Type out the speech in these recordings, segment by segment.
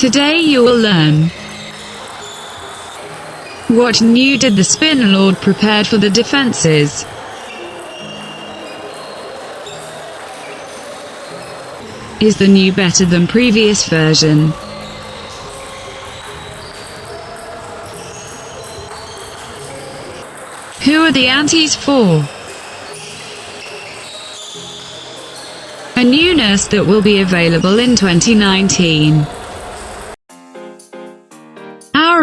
Today you will learn what new did the Spinlord prepared for the defenses. Is the new better than previous version? Who are the antis for? A newness that will be available in 2019.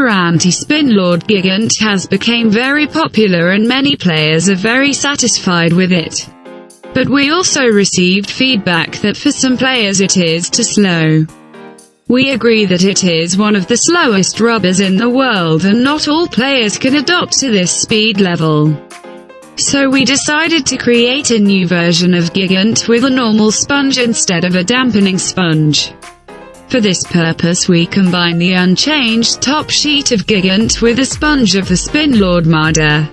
Our anti-Spinlord Gigant has become very popular and many players are very satisfied with it. But we also received feedback that for some players it is too slow. We agree that it is one of the slowest rubbers in the world and not all players can adapt to this speed level. So we decided to create a new version of Gigant with a normal sponge instead of a dampening sponge. For this purpose we combine the unchanged top sheet of Gigant with a sponge of the Spinlord model.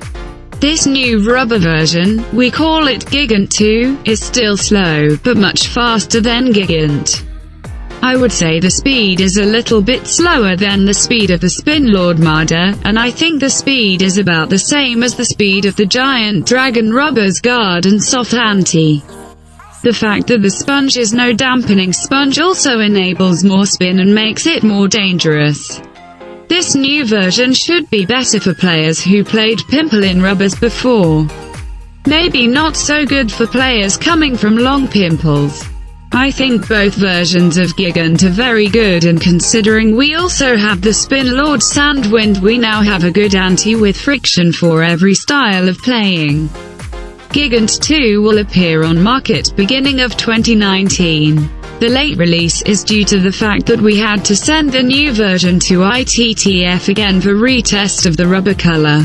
This new rubber version, we call it Gigant 2, is still slow, but much faster than Gigant. I would say the speed is a little bit slower than the speed of the Spinlord model, and I think the speed is about the same as the speed of the giant dragon rubbers guard and soft anti. The fact that the sponge is no dampening sponge also enables more spin and makes it more dangerous. This new version should be better for players who played pimple-in rubbers before. Maybe not so good for players coming from long pimples. I think both versions of Gigant are very good, and considering we also have the Spinlord Sandwind, we now have a good anti with friction for every style of playing. Gigant 2 will appear on market beginning of 2019. The late release is due to the fact that we had to send the new version to ITTF again for retest of the rubber color.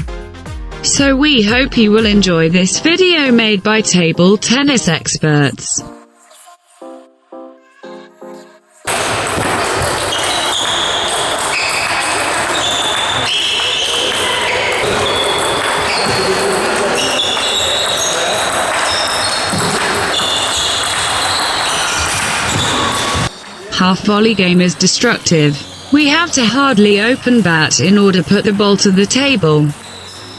So we hope you will enjoy this video made by table tennis experts. Half volley game is destructive. We have to hardly open bat in order to put the ball to the table.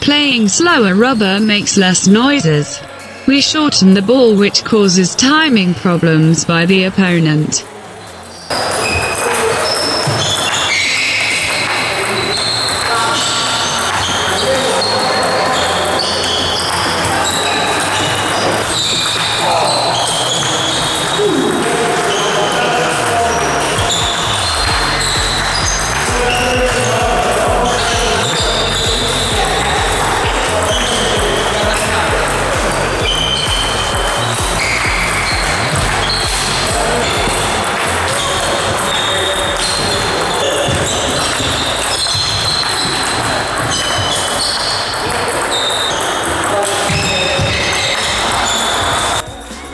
Playing slower rubber makes less noises. We shorten the ball, which causes timing problems by the opponent.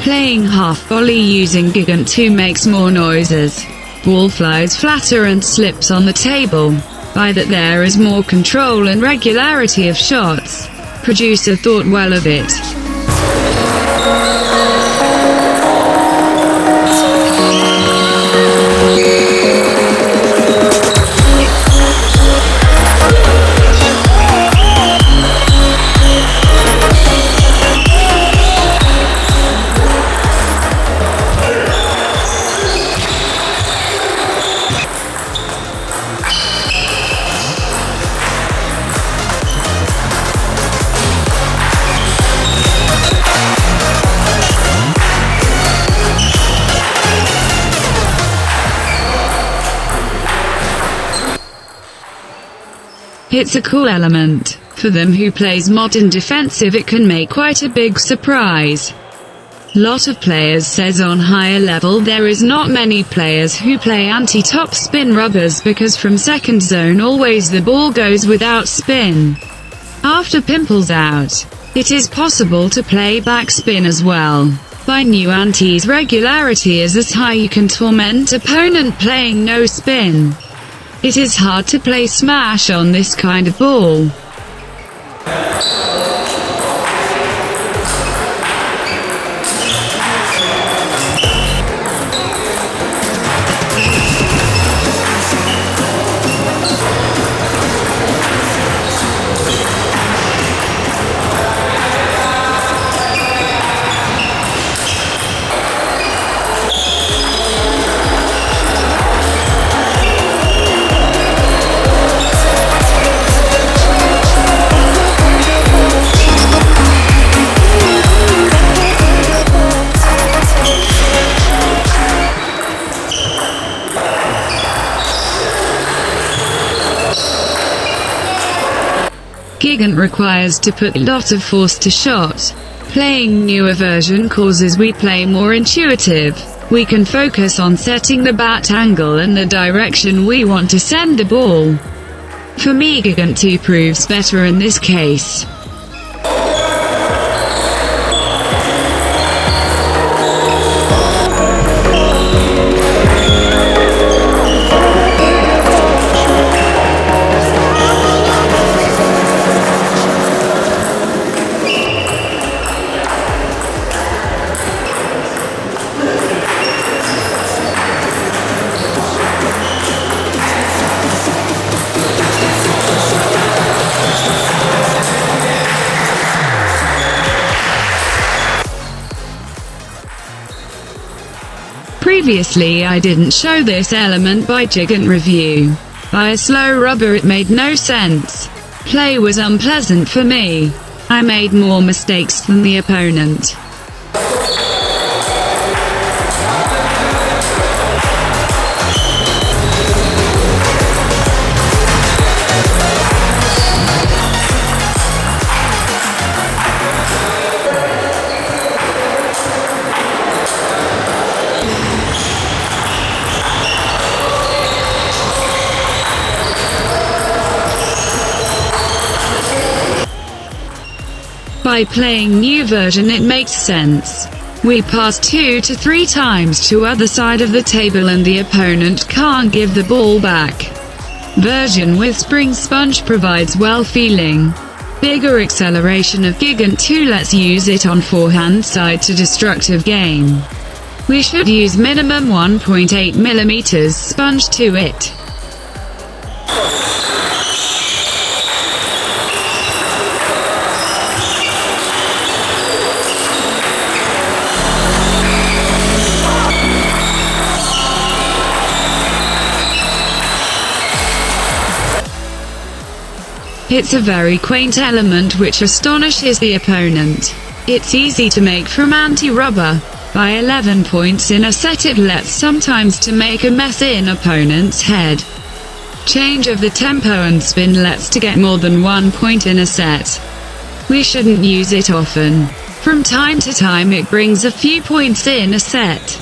Playing half volley using Gigant 2 makes more noises. Ball flies flatter and slips on the table. By that there is more control and regularity of shots. Producer thought well of it. It's a cool element. For them who plays modern defensive, it can make quite a big surprise. Lot of players says on higher level there is not many players who play anti-top spin rubbers because from second zone always the ball goes without spin. After pimples out, it is possible to play backspin as well. By new antis, regularity is as high you can torment opponent playing no spin. It is hard to play smash on this kind of ball. Gigant requires to put a lot of force to shot. Playing newer version causes we play more intuitive. We can focus on setting the bat angle and the direction we want to send the ball. For me, Gigant 2 proves better in this case. Previously I didn't show this element by Gigant review. By a slow rubber it made no sense. Play was unpleasant for me. I made more mistakes than the opponent. By playing new version it makes sense. We pass 2 to 3 times to other side of the table and the opponent can't give the ball back. Version with spring sponge provides well feeling. Bigger acceleration of Gigant 2 lets use it on forehand side to destructive game. We should use minimum 1.8 mm sponge to it. It's a very quaint element which astonishes the opponent. It's easy to make from anti-rubber. By 11 points in a set it lets sometimes to make a mess in opponent's head. Change of the tempo and spin lets to get more than 1 point in a set. We shouldn't use it often. From time to time it brings a few points in a set.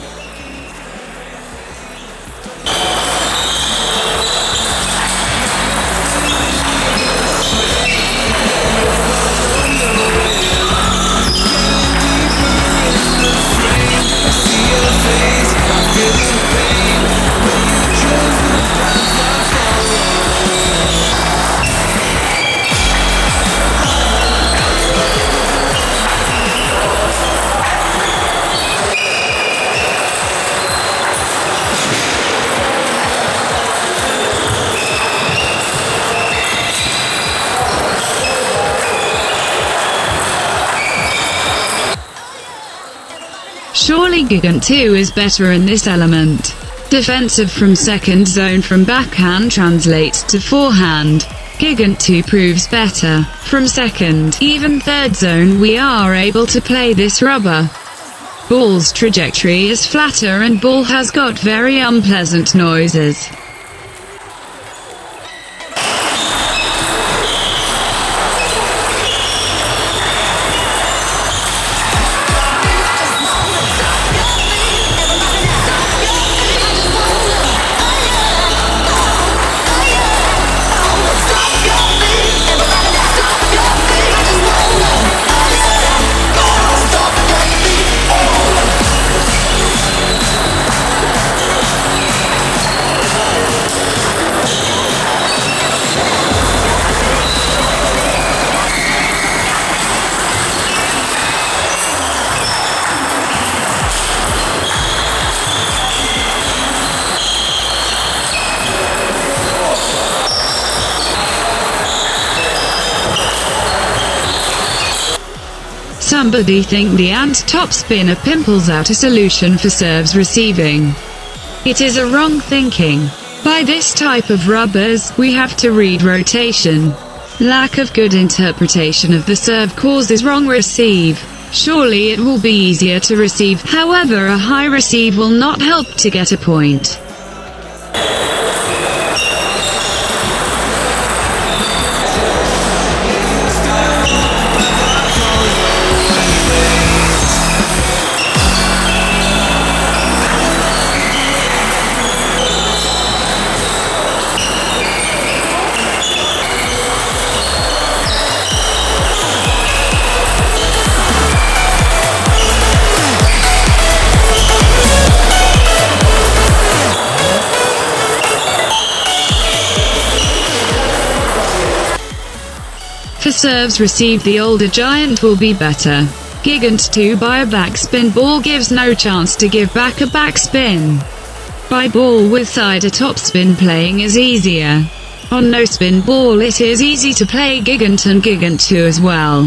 Surely Gigant 2 is better in this element. Defensive from second zone from backhand translates to forehand. Gigant 2 proves better. From second, even third zone we are able to play this rubber. Ball's trajectory is flatter and ball has got very unpleasant noises. Somebody think the top spinner pimples out a solution for serves receiving. It is a wrong thinking. By this type of rubbers, we have to read rotation. Lack of good interpretation of the serve causes wrong receive. Surely it will be easier to receive, however a high receive will not help to get a point. For serves received, the older giant will be better. Gigant 2 by a backspin ball gives no chance to give back a backspin. By ball with side, a topspin playing is easier. On no spin ball it is easy to play Gigant and Gigant 2 as well.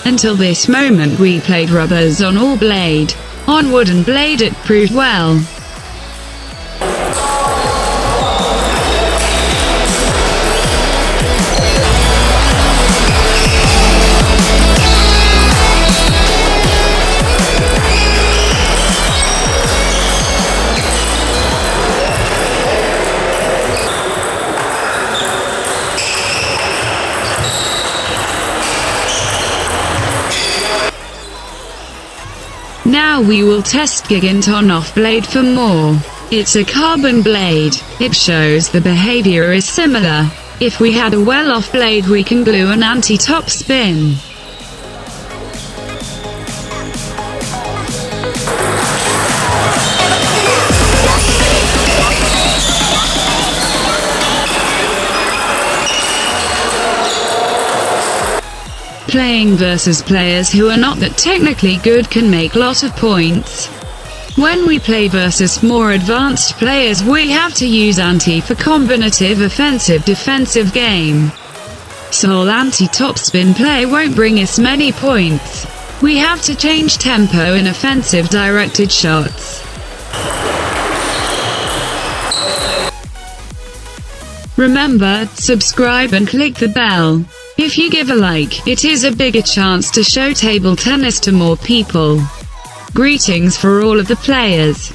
Until this moment we played rubbers on all blade. On wooden blade it proved well. Now we will test Gigant on off blade for more. It's a carbon blade. It shows the behavior is similar. If we had a well off blade we can glue an anti-top spin. Playing versus players who are not that technically good can make lot of points. When we play versus more advanced players we have to use anti for combinative offensive defensive game. Sole anti-topspin play won't bring us many points. We have to change tempo in offensive directed shots. Remember, subscribe and click the bell. If you give a like, it is a bigger chance to show table tennis to more people. Greetings for all of the players.